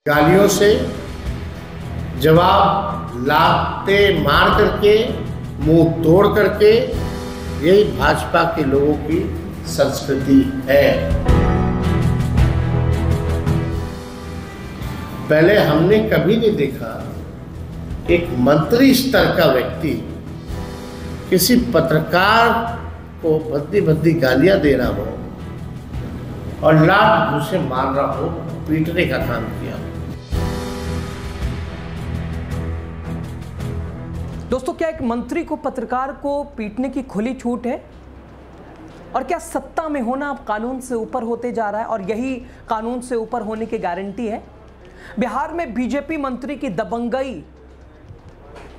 गालियों से जवाब लाते मार करके, मुंह तोड़ करके, यही भाजपा के लोगों की संस्कृति है। पहले हमने कभी नहीं देखा एक मंत्री स्तर का व्यक्ति किसी पत्रकार को भद्दी भद्दी गालियां दे रहा हो और लात घूंसे मार रहा हो, पीटने का काम किया। दोस्तों, क्या एक मंत्री को, पत्रकार को पीटने की खुली छूट है? और क्या सत्ता में होना अब कानून से ऊपर होते जा रहा है और यही कानून से ऊपर होने की गारंटी है? बिहार में बीजेपी मंत्री की दबंगई,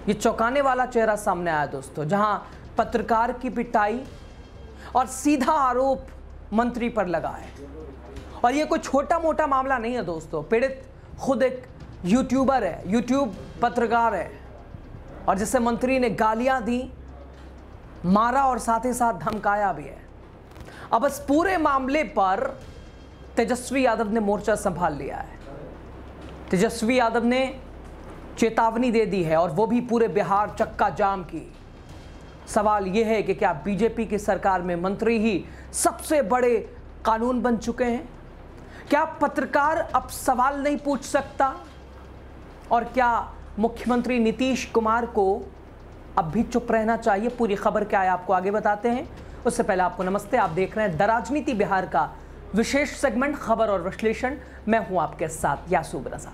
ये चौंकाने वाला चेहरा सामने आया दोस्तों, जहां पत्रकार की पिटाई और सीधा आरोप मंत्री पर लगा है। और ये कोई छोटा मोटा मामला नहीं है दोस्तों। पीड़ित खुद एक यूट्यूबर है, यूट्यूब पत्रकार है, और जिसे मंत्री ने गालियां दी, मारा और साथ ही साथ धमकाया भी है। अब इस पूरे मामले पर तेजस्वी यादव ने मोर्चा संभाल लिया है। तेजस्वी यादव ने चेतावनी दे दी है, और वो भी पूरे बिहार चक्का जाम की। सवाल यह है कि क्या बीजेपी की सरकार में मंत्री ही सबसे बड़े कानून बन चुके हैं? क्या पत्रकार अब सवाल नहीं पूछ सकता? और क्या मुख्यमंत्री नीतीश कुमार को अब भी चुप रहना चाहिए? पूरी खबर क्या है आपको आगे बताते हैं। उससे पहले आपको नमस्ते, आप देख रहे हैं द राजनीति बिहार का विशेष सेगमेंट खबर और विश्लेषण। मैं हूं आपके साथ यासूब रजा।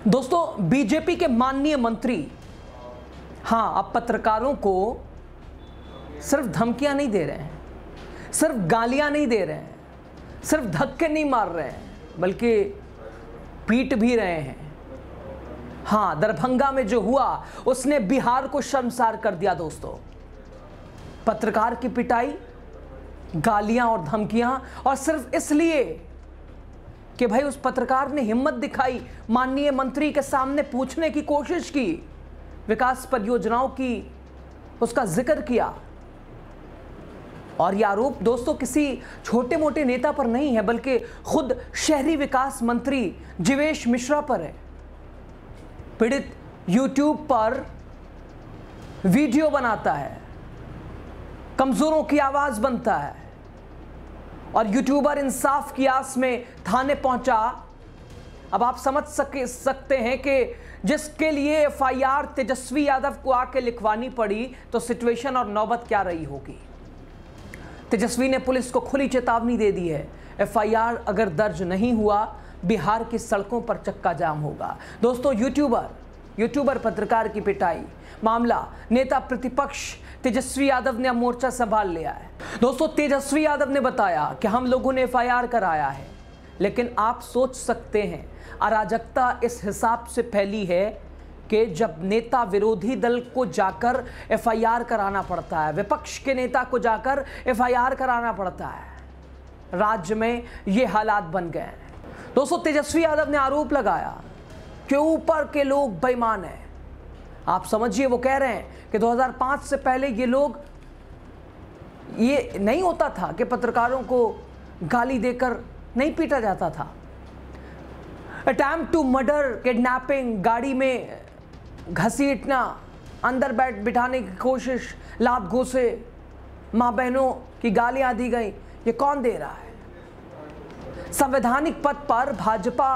दोस्तों, बीजेपी के माननीय मंत्री अब पत्रकारों को सिर्फ धमकियां नहीं दे रहे हैं, सिर्फ गालियां नहीं दे रहे हैं, सिर्फ धक्के नहीं मार रहे हैं, बल्कि पीट भी रहे हैं। दरभंगा में जो हुआ उसने बिहार को शर्मसार कर दिया दोस्तों। पत्रकार की पिटाई, गालियां और धमकियां, और सिर्फ इसलिए कि भाई उस पत्रकार ने हिम्मत दिखाई, माननीय मंत्री के सामने पूछने की कोशिश की, विकास परियोजनाओं की उसका जिक्र किया। और यह आरोप दोस्तों किसी छोटे मोटे नेता पर नहीं है, बल्कि खुद शहरी विकास मंत्री जीवेश मिश्रा पर है। पीड़ित यूट्यूब पर वीडियो बनाता है, कमजोरों की आवाज बनता है, और यूट्यूबर इंसाफ की आस में थाने पहुंचा। अब आप समझ सकते हैं कि जिसके लिए एफआईआर तेजस्वी यादव को आके लिखवानी पड़ी, तो सिचुएशन और नौबत क्या रही होगी। तेजस्वी ने पुलिस को खुली चेतावनी दे दी है, एफआईआर अगर दर्ज नहीं हुआ, बिहार की सड़कों पर चक्का जाम होगा। दोस्तों, यूट्यूबर पत्रकार की पिटाई मामला, नेता प्रतिपक्ष तेजस्वी यादव ने अब मोर्चा संभाल लिया है। दोस्तों, तेजस्वी यादव ने बताया कि हम लोगों ने एफआईआर कराया है, लेकिन आप सोच सकते हैं अराजकता इस हिसाब से फैली है कि जब नेता विरोधी दल को जाकर एफआईआर कराना पड़ता है, विपक्ष के नेता को जाकर एफआईआर कराना पड़ता है। राज्य में ये हालात बन गए हैं। दोस्तों, तेजस्वी यादव ने आरोप लगाया कि ऊपर के लोग बेईमान हैं। आप समझिए, वो कह रहे हैं कि 2005 से पहले ये नहीं होता था कि पत्रकारों को गाली देकर नहीं पीटा जाता था। अटेम्प्ट टू मर्डर, किडनैपिंग, गाड़ी में घसीटना, अंदर बिठाने की कोशिश, लात घूंसे, माँ बहनों की गालियां दी गई, ये कौन दे रहा है? संवैधानिक पद पर भाजपा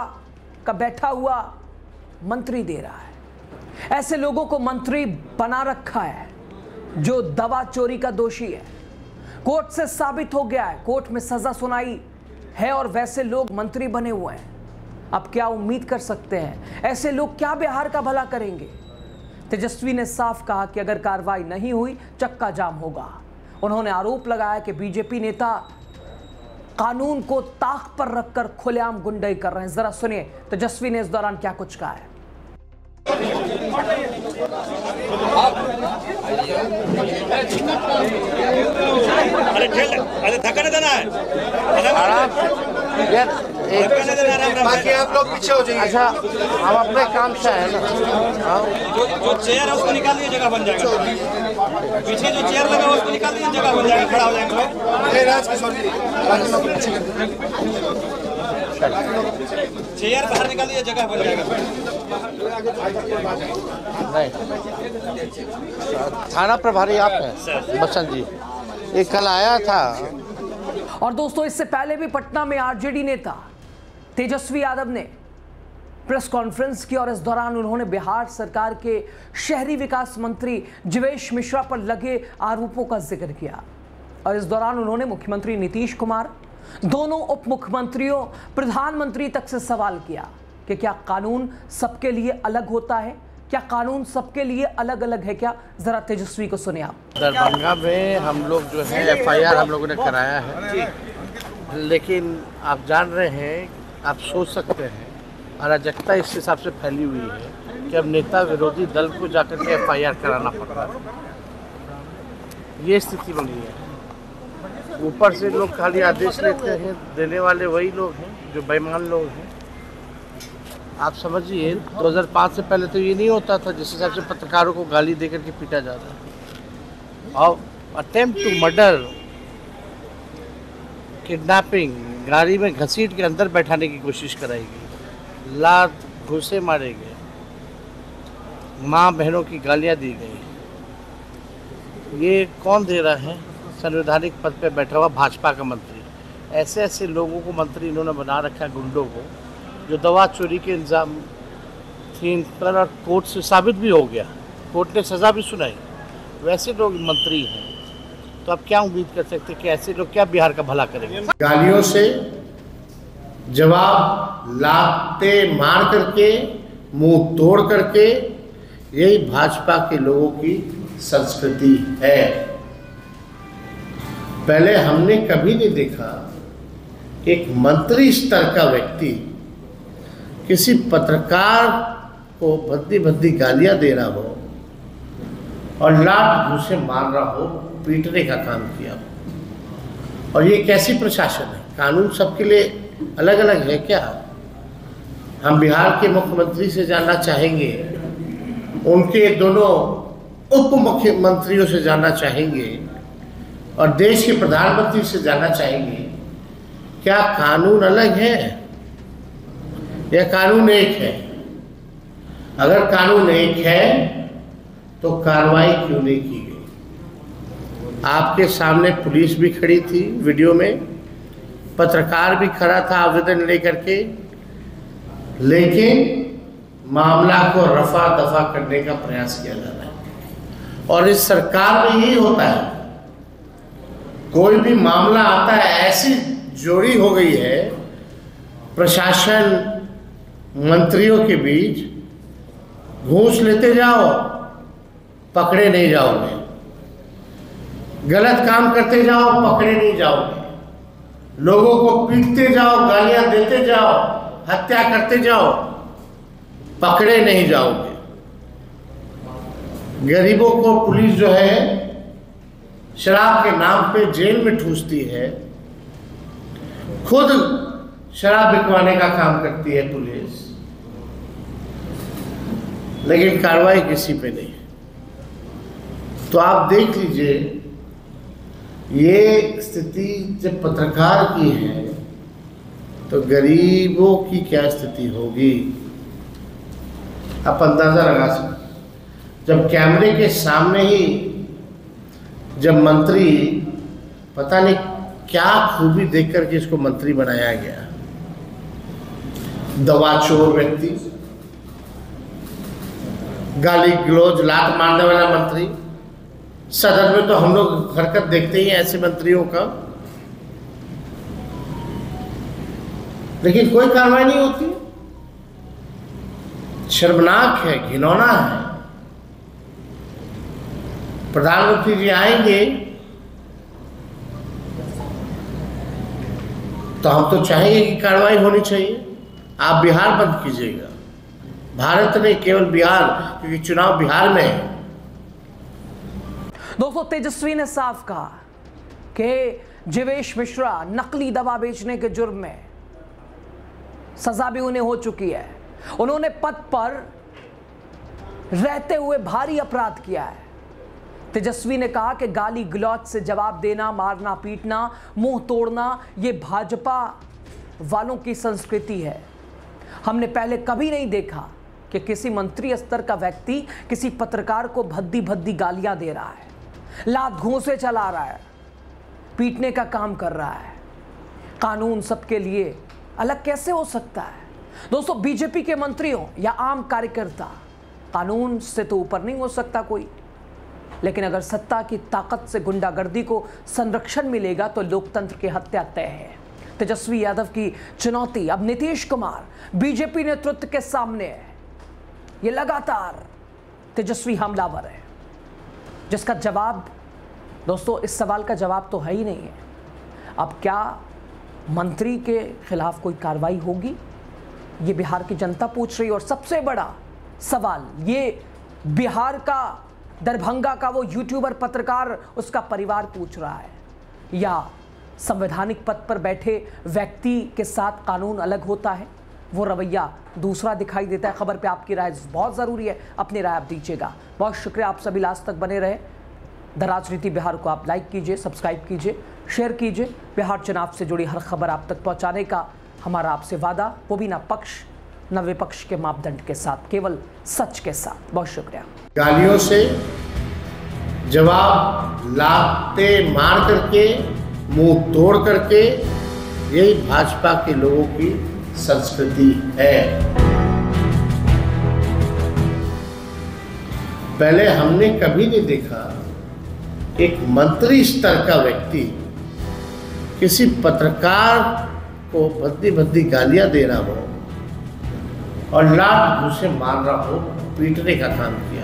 का बैठा हुआ मंत्री दे रहा है। ऐसे लोगों को मंत्री बना रखा है जो दवा चोरी का दोषी है, कोर्ट से साबित हो गया है, कोर्ट में सजा सुनाई है, और वैसे लोग मंत्री बने हुए हैं। अब क्या उम्मीद कर सकते हैं? ऐसे लोग क्या बिहार का भला करेंगे? तेजस्वी ने साफ कहा कि अगर कार्रवाई नहीं हुई, चक्का जाम होगा। उन्होंने आरोप लगाया कि बीजेपी नेता कानून को ताक पर रखकर खुलेआम गुंडाई कर रहे हैं। जरा सुनिए तेजस्वी ने इस दौरान क्या कुछ कहा है। अरे धक्का नहीं देना है, बाकी आप लोग पीछे हो जाइए। अच्छा, हम अपने काम से है ना। जो चेयर है उसको निकाल दीजिए, जगह बन जाएगा। पीछे जो चेयर लगा है उसको निकाल दीजिए, जगह बन जाएगा, खड़ा हो जाएंगे लोग। नमस्कार। चेयर बाहर निकाल दीजिए, जगह बन जाएगा। नहीं, थाना प्रभारी आप हैं बसंत जी, ये कल आया था। और दोस्तों, इससे पहले भी पटना में आरजेडी नेता तेजस्वी यादव ने प्रेस कॉन्फ्रेंस की और इस दौरान उन्होंने बिहार सरकार के शहरी विकास मंत्री जीवेश मिश्रा पर लगे आरोपों का जिक्र किया। और इस दौरान उन्होंने मुख्यमंत्री नीतीश कुमार, दोनों उप मुख्यमंत्रियों, प्रधानमंत्री तक से सवाल किया कि क्या कानून सबके लिए अलग होता है, क्या कानून सबके लिए अलग अलग है क्या। जरा तेजस्वी को सुनिए आप। दरभंगा में हम लोग जो है FIR हम लोगों ने कराया है, लेकिन आप जान रहे हैं, आप सोच सकते हैं अराजकता इस हिसाब से फैली हुई है कि अब नेता विरोधी दल को जाकर के FIR कराना पड़ रहा है। ये स्थिति बनी है। ऊपर से लोग खाली आदेश लेते हैं, देने वाले वही लोग हैं जो बेईमान लोग हैं। आप समझिए 2005 से पहले तो ये नहीं होता था, जिस हिसाब से पत्रकारों को गाली देकर के पीटा जा रहा है। और अटेम्प्ट टू मर्डर, किडनैपिंग, गाड़ी में घसीट के अंदर बैठाने की कोशिश कराई गई, लात घूसे मारे गए, माँ बहनों की गालियाँ दी गई। ये कौन दे रहा है? संवैधानिक पद पे बैठा हुआ भाजपा का मंत्री। ऐसे ऐसे लोगों को मंत्री इन्होंने बना रखा है, गुंडों को, जो दवा चोरी के इल्ज़ाम थी इन पर और कोर्ट से साबित भी हो गया, कोर्ट ने सज़ा भी सुनाई। वैसे लोग मंत्री हैं, तो आप क्या उम्मीद कर सकते हैं कि ऐसे लोग क्या बिहार का भला करेंगे? गालियों से जवाब लाते मार करके, मुंह तोड़ करके, यही भाजपा के लोगों की संस्कृति है। पहले हमने कभी नहीं देखा एक मंत्री स्तर का व्यक्ति किसी पत्रकार को भद्दी भद्दी गालियां दे रहा हो और लात घूसे मार रहा हो, पीटने का काम किया हो। और ये कैसी प्रशासन है? कानून सबके लिए अलग अलग है क्या? हम बिहार के मुख्यमंत्री से जानना चाहेंगे, उनके दोनों उप मुख्यमंत्रियों से जानना चाहेंगे और देश के प्रधानमंत्री से जानना चाहेंगे, क्या कानून अलग है या कानून एक है? अगर कानून एक है तो कार्रवाई क्यों नहीं की गई? आपके सामने पुलिस भी खड़ी थी वीडियो में, पत्रकार भी खड़ा था आवेदन लेकर के, लेकिन मामला को रफा दफा करने का प्रयास किया जा रहा है। और इस सरकार में यही होता है, कोई भी मामला आता है, ऐसी जोड़ी हो गई है प्रशासन मंत्रियों के बीच, घूस लेते जाओ पकड़े नहीं जाओगे, गलत काम करते जाओ पकड़े नहीं जाओगे, लोगों को पीटते जाओ, गालियां देते जाओ, हत्या करते जाओ, पकड़े नहीं जाओगे। गरीबों को पुलिस जो है शराब के नाम पे जेल में ठूसती है, खुद शराब बिकवाने का काम करती है पुलिस, लेकिन कार्रवाई किसी पे नहीं है। तो आप देख लीजिए, ये स्थिति जब पत्रकार की है तो गरीबों की क्या स्थिति होगी आप अंदाजा लगा सकते। जब कैमरे के सामने ही जब मंत्री, पता नहीं क्या खूबी देख करके इसको मंत्री बनाया गया, दवाचोर व्यक्ति, गाली गलौज लात मारने वाला मंत्री। सदन में तो हम लोग हरकत देखते ही हैं ऐसे मंत्रियों का, लेकिन कोई कार्रवाई नहीं होती। शर्मनाक है, घिनौना है। प्रधानमंत्री जी आएंगे तो हम तो चाहेंगे कि कार्रवाई होनी चाहिए। आप बिहार बंद कीजिएगा, भारत नहीं केवल बिहार, क्योंकि चुनाव बिहार में है। दोस्तों, तेजस्वी ने साफ कहा कि जीवेश मिश्रा नकली दवा बेचने के जुर्म में सजा भी उन्हें हो चुकी है। उन्होंने पद पर रहते हुए भारी अपराध किया है। तेजस्वी ने कहा कि गाली गलौज से जवाब देना, मारना पीटना, मुंह तोड़ना, ये भाजपा वालों की संस्कृति है। हमने पहले कभी नहीं देखा कि किसी मंत्री स्तर का व्यक्ति किसी पत्रकार को भद्दी भद्दी गालियां दे रहा है, लात घूंसे चला रहा है, पीटने का काम कर रहा है। कानून सबके लिए अलग कैसे हो सकता है? दोस्तों, बीजेपी के मंत्रियों या आम कार्यकर्ता, कानून से तो ऊपर नहीं हो सकता कोई। लेकिन अगर सत्ता की ताकत से गुंडागर्दी को संरक्षण मिलेगा तो लोकतंत्र की हत्या तय है। तेजस्वी यादव की चुनौती अब नीतीश कुमार बीजेपी नेतृत्व के सामने है। ये लगातार तेजस्वी हमलावर है, जिसका जवाब, दोस्तों, इस सवाल का जवाब तो है ही नहीं है। अब क्या मंत्री के खिलाफ कोई कार्रवाई होगी, ये बिहार की जनता पूछ रही है। और सबसे बड़ा सवाल ये बिहार का, दरभंगा का वो यूट्यूबर पत्रकार, उसका परिवार पूछ रहा है, या संवैधानिक पद पर बैठे व्यक्ति के साथ कानून अलग होता है, वो रवैया दूसरा दिखाई देता है। खबर पे आपकी राय बहुत ज़रूरी है, अपनी राय आप दीजिएगा। बहुत शुक्रिया, आप सभी लास्ट तक बने रहे। द राजनीति बिहार को आप लाइक कीजिए, सब्सक्राइब कीजिए, शेयर कीजिए। बिहार चुनाव से जुड़ी हर खबर आप तक पहुंचाने का हमारा आपसे वादा, वो भी ना पक्ष न विपक्ष के मापदंड के साथ, केवल सच के साथ। बहुत शुक्रिया। गालियों से जवाब लाते मार करके, मुंह तोड़ करके, यही भाजपा के लोगों की संस्कृति है। पहले हमने कभी नहीं देखा एक मंत्री स्तर का व्यक्ति किसी पत्रकार को भद्दी भद्दी गालियां दे रहा हो और लात घूंसे मार रहा हो, पीटने का काम किया।